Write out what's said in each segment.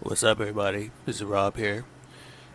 What's up, everybody? This is Rob here,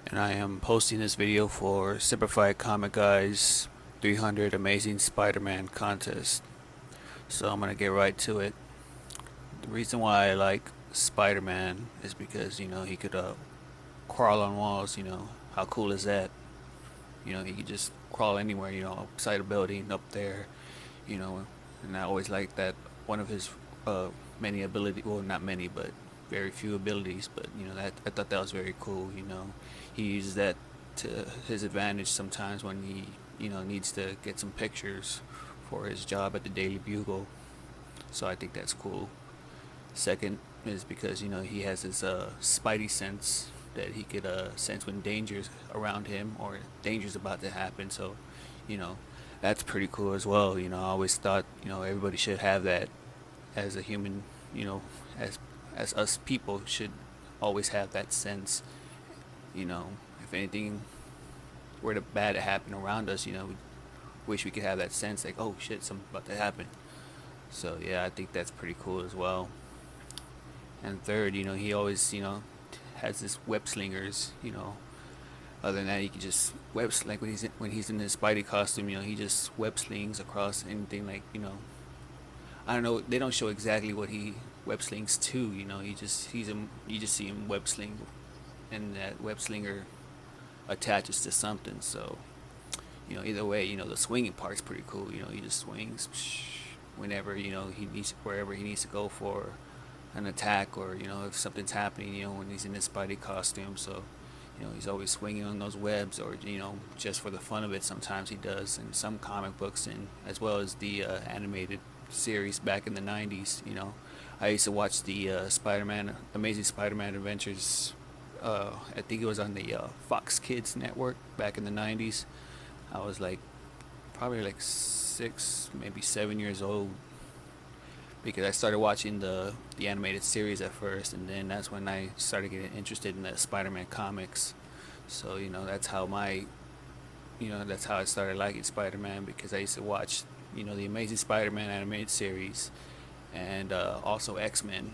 and I am posting this video for SemperFi Comic Guy's 300 Amazing Spider-Man contest. So I'm gonna get right to it. The reason why I like Spider-Man is because he could crawl on walls. How cool is that? He could just crawl anywhere. Beside a building, up there. You know, and I always like that. One of his many ability, well, not many, but very few abilities, but that I thought that was very cool. He uses that to his advantage sometimes when he needs to get some pictures for his job at the Daily Bugle. So I think that's cool. Second is because he has his spidey sense that he could sense when danger's around him or danger's about to happen. So you know that's pretty cool as well. I always thought everybody should have that as a human. As us people should always have that sense. If anything were to bad to happen around us, we wish we could have that sense like, oh shit, something's about to happen. So yeah, I think that's pretty cool as well. And third, he always has this web slingers. Other than that, he can just like when he's in his Spidey costume. He just web slings across anything. Like I don't know. They don't show exactly what he web slings to. You just see him web sling, and that web slinger attaches to something. So either way, the swinging part's pretty cool. He just swings whenever he needs, wherever he needs to go for an attack, or if something's happening. When he's in his Spidey costume. So he's always swinging on those webs, or just for the fun of it. Sometimes he does in some comic books, and as well as the animated series back in the 90s. I used to watch the Amazing Spider-Man Adventures. I think it was on the Fox Kids network back in the 90s. I was probably 6, maybe 7 years old, because I started watching the animated series at first, and then that's when I started getting interested in the Spider-Man comics. So that's how that's how I started liking Spider-Man, because I used to watch the Amazing Spider-Man animated series, and also X-Men.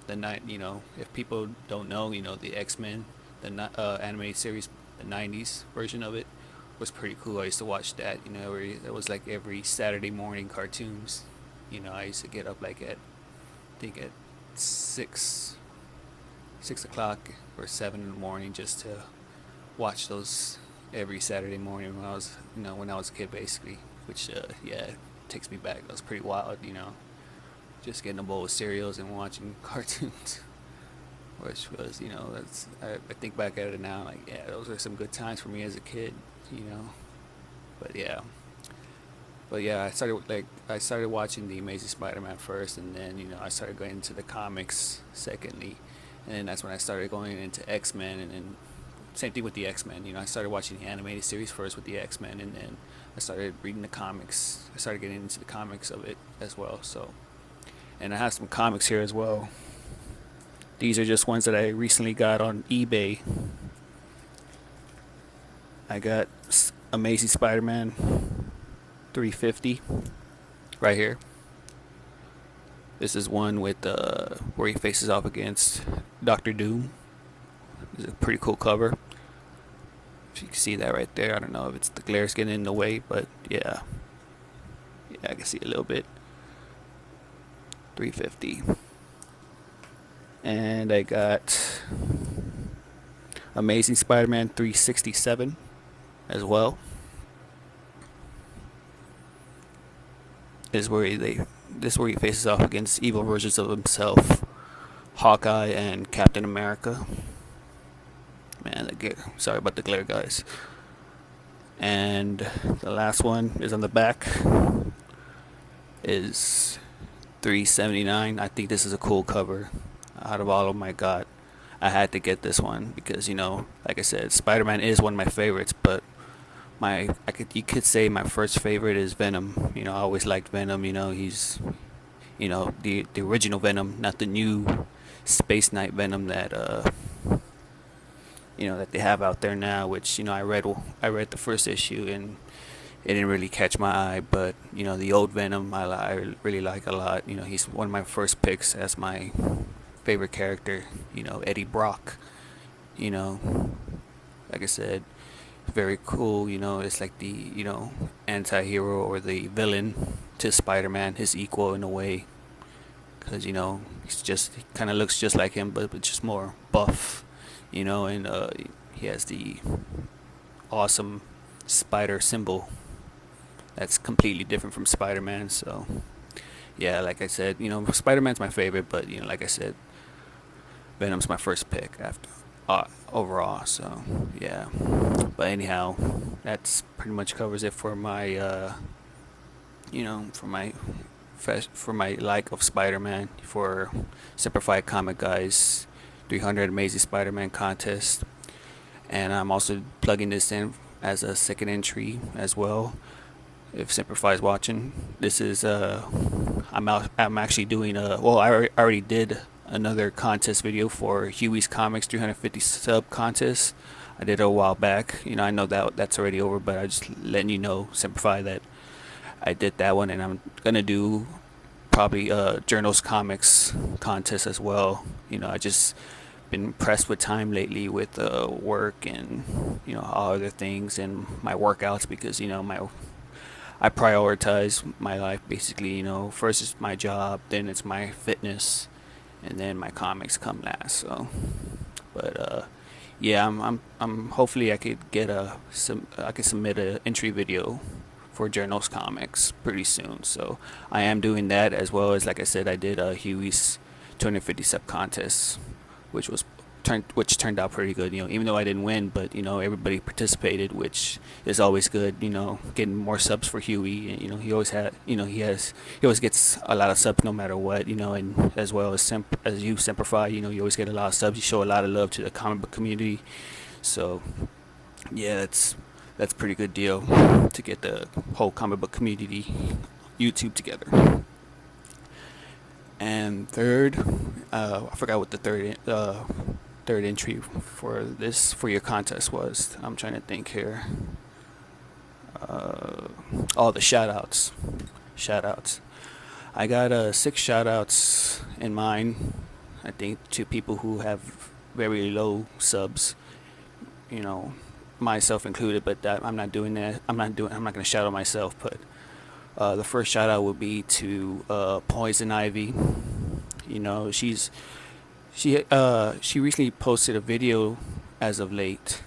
If people don't know, the X-Men, the animated series, the 90s version of it was pretty cool. I used to watch that. It was like every Saturday morning cartoons. I used to get up at I think at 6 o'clock or 7 in the morning, just to watch those every Saturday morning when I was a kid, basically. Which yeah, takes me back. That was pretty wild. Just getting a bowl of cereals and watching cartoons. Which was, that's I think back at it now, like, yeah, those are some good times for me as a kid. But yeah. I started watching the Amazing Spider-Man first, and then I started going into the comics secondly, and then that's when I started going into X-Men, and then same thing with the X-Men. I started watching the animated series first with the X-Men, and then I started reading the comics. I started getting into the comics of it as well. So, and I have some comics here as well. These are just ones that I recently got on eBay. I got Amazing Spider-Man 350 right here. This is one with where he faces off against Dr. Doom. It's a pretty cool cover. If you can see that right there. I don't know if it's the glare's getting in the way, but yeah, I can see a little bit. 350. And I got Amazing Spider-Man 367 as well. This is where he faces off against evil versions of himself, Hawkeye and Captain America. Man, sorry about the glare, guys. And the last one is on the back. Is 379. I think this is a cool cover. Out of all of them I got, I had to get this one because like I said, Spider-Man is one of my favorites. But you could say my first favorite is Venom. I always liked Venom. He's the original Venom, not the new Space Knight Venom that that they have out there now, which I read the first issue, and it didn't really catch my eye. But the old Venom I really like a lot. He's one of my first picks as my favorite character, Eddie Brock. You know, like I said, very cool. It's like the anti-hero or the villain to Spider-Man, his equal in a way, because he kind of looks just like him, but just more buff. And he has the awesome spider symbol that's completely different from Spider-Man. So yeah, like I said, Spider-Man's my favorite, but like I said, Venom's my first pick after overall. So yeah, but anyhow, that's pretty much covers it for my for my like of Spider-Man for SemperFi Comic Guys 300 Amazing Spider-Man contest. And I'm also plugging this in as a second entry as well. If SemperFi is watching, this is I'm actually doing I already did another contest video for Huey's Comics 350 sub contest. I did it a while back. I know that's already over, but I just letting SemperFi, that I did that one, and I'm gonna do probably Journals Comics contest as well. I just been pressed with time lately with work and all other things and my workouts, because I prioritize my life basically. First is my job, then it's my fitness, and then my comics come last. So, but yeah, I'm hopefully I could get I could submit a entry video for Journals Comics pretty soon. So I am doing that, as well as, like I said, I did Huey's 250 sub contest, which turned out pretty good. Even though I didn't win, but everybody participated, which is always good. Getting more subs for Huey, and he always he always gets a lot of subs no matter what. And as well as you SemperFi, you always get a lot of subs. You show a lot of love to the comic book community. So yeah, that's pretty good deal to get the whole comic book community YouTube together. And third, I forgot what the third entry for your contest was. I'm trying to think here. All the shoutouts. I got 6 shoutouts in mind. I think to people who have very low subs. Myself included, but I'm not doing that. I'm not gonna shout out myself, but the first shout out would be to Poison Ivy. She recently posted a video as of late.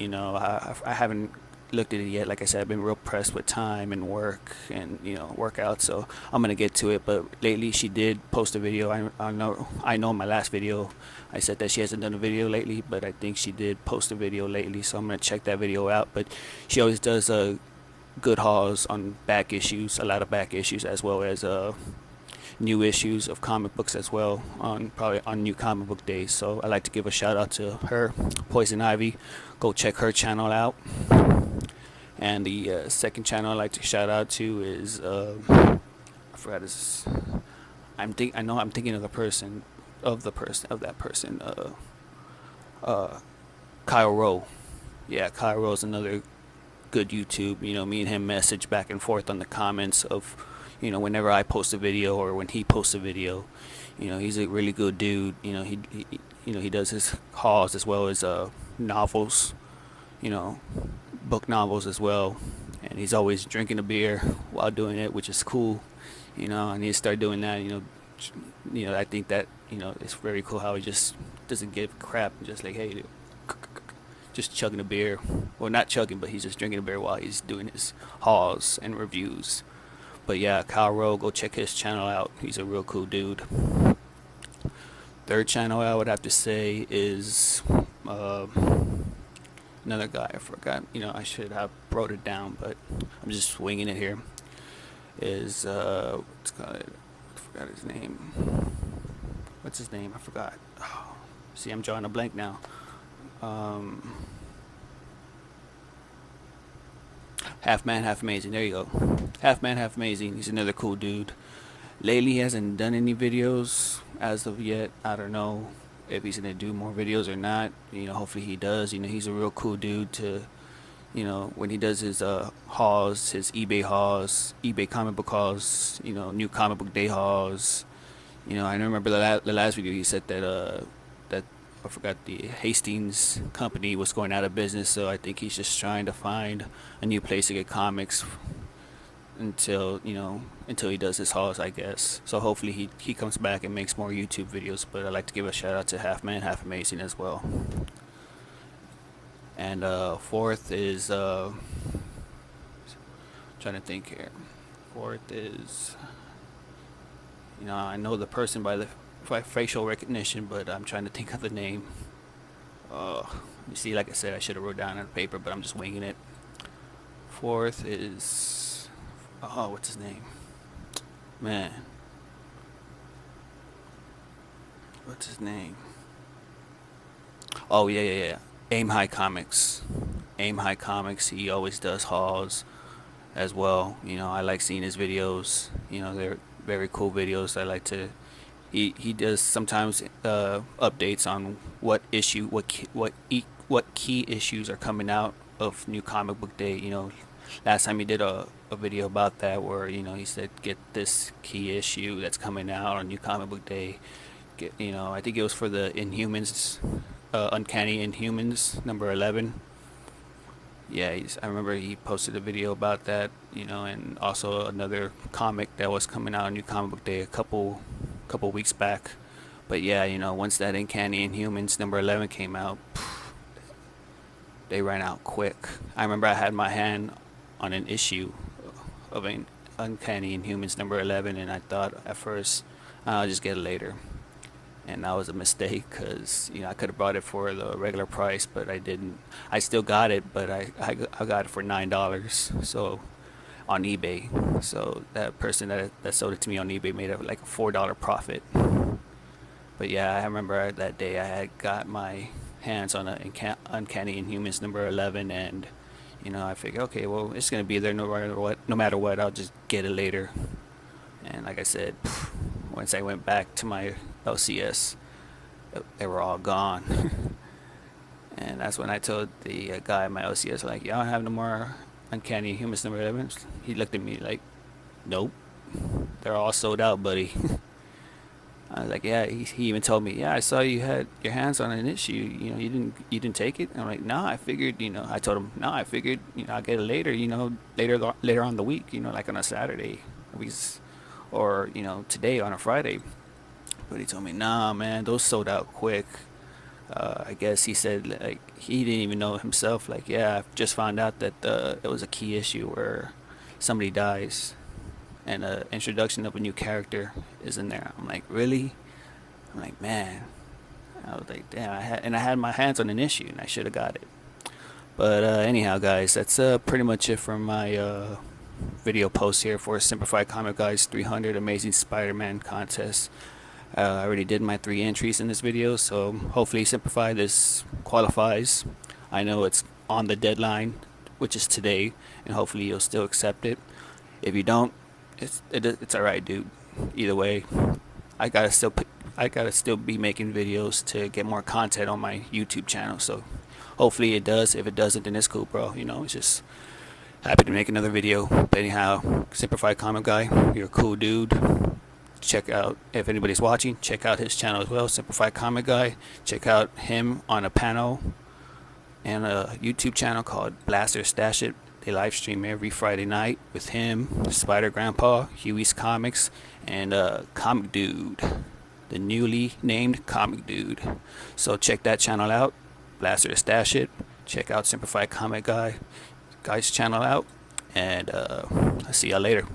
I haven't looked at it yet. Like I said, I've been real pressed with time and work and workout, so I'm gonna get to it. But lately she did post a video. I know in my last video I said that she hasn't done a video lately, but I think she did post a video lately, so I'm gonna check that video out. But she always does good hauls on back issues, a lot of back issues, as well as new issues of comic books as well, probably on New Comic Book Days. So I like to give a shout out to her, Poison Ivy. Go check her channel out. And the second channel I like to shout out to is I forgot his. I'm thinking of that person. Kyle Rowe. Yeah, Kyle Rowe is another good YouTube. Me and him message back and forth on the comments of whenever I post a video or when he posts a video. He's a really good dude. He does his hauls as well as novels, book novels as well, and he's always drinking a beer while doing it, which is cool. I need to start doing that. I think that it's very cool how he just doesn't give crap and just like, hey, just chugging a beer, well, not chugging, but he's just drinking a beer while he's doing his hauls and reviews. But yeah, Kyle Rowe, go check his channel out. He's a real cool dude. Third channel I would have to say is another guy. I forgot. I should have wrote it down, but I'm just swinging it here. Is what's called? I forgot his name. What's his name? I forgot. Oh, see, I'm drawing a blank now. Half Man, Half Amazing. There you go. Half Man, Half Amazing. He's another cool dude. Lately, he hasn't done any videos as of yet. I don't know if he's gonna do more videos or not. Hopefully he does. He's a real cool dude to, when he does his hauls, his eBay hauls, eBay comic book hauls, New Comic Book Day hauls, You know, I remember the last video he said that that I forgot the Hastings company was going out of business, so I think he's just trying to find a new place to get comics until, you know, until he does his hauls, I guess. So hopefully he comes back and makes more YouTube videos. But I'd like to give a shout out to Half Man, Half Amazing as well. And fourth is trying to think here. Fourth is, you know, I know the person by facial recognition, but I'm trying to think of the name. You see, like I said, I should have wrote down on paper, but I'm just winging it. Fourth is, oh, what's his name? Man, what's his name? Oh, yeah. Aim High Comics. Aim High Comics. He always does hauls as well. You know, I like seeing his videos. You know, they're very cool videos. I like to. He does sometimes updates on what key issues are coming out of New Comic Book Day. You know, last time he did a video about that where, you know, he said get this key issue that's coming out on New Comic Book Day. You know, I think it was for the Inhumans, Uncanny Inhumans number 11. Yeah, I remember he posted a video about that, you know, and also another comic that was coming out on New Comic Book Day a couple weeks back. But yeah, you know, once that Uncanny Inhumans number 11 came out, they ran out quick. I remember I had my hand on an issue of an Uncanny Inhumans number 11, and I thought at first I'll just get it later. And that was a mistake, because, you know, I could have bought it for the regular price, but I didn't. I still got it, but I got it for $9, so on eBay. So that person that sold it to me on eBay made like a $4 profit. But yeah, I remember that day I had got my hands on an Uncanny Inhumans number 11, and, you know, I figured, okay, well, it's gonna be there no matter what. I'll just get it later. And like I said, once I went back to my LCS, they were all gone. And that's when I told the guy at my LCS, like, y'all have no more Uncanny Inhumans number 11? He looked at me like, nope, they're all sold out, buddy. I was like, yeah. He even told me, yeah, I saw you had your hands on an issue. You know, you didn't take it. And I'm like, nah, I figured. You know, I told him, nah, I figured. You know, I'll get it later. You know, later on the week. You know, like on a Saturday, or, you know, today on a Friday. But he told me, nah, man, those sold out quick. I guess he said, like, he didn't even know himself. Like, yeah, I just found out that it was a key issue where somebody dies, and an introduction of a new character is in there. I'm like, really? I'm like, man. I was like, damn. I had my hands on an issue, and I should have got it. But anyhow, guys, that's pretty much it for my video post here for SemperFi Comic Guys 300 Amazing Spider-Man contest. I already did my 3 entries in this video, so hopefully SemperFi this qualifies. I know it's on the deadline, which is today, and hopefully you'll still accept it. If you don't, it's alright, dude. Either way, I gotta still be making videos to get more content on my YouTube channel. So hopefully it does. If it doesn't, then it's cool, bro. You know, it's just happy to make another video. But anyhow, SemperFi Comic Guy, you're a cool dude. Check out, if anybody's watching, check out his channel as well, SemperFi Comic Guy. Check out him on a panel and a YouTube channel called Blaster Stash It. They live stream every Friday night with him, Spider Grandpa, Huey's Comics, and Comic Dude, the newly named Comic Dude. So check that channel out, Blaster Stash It. Check out SemperFi Comic Guy, guy's channel out, and I'll see y'all later.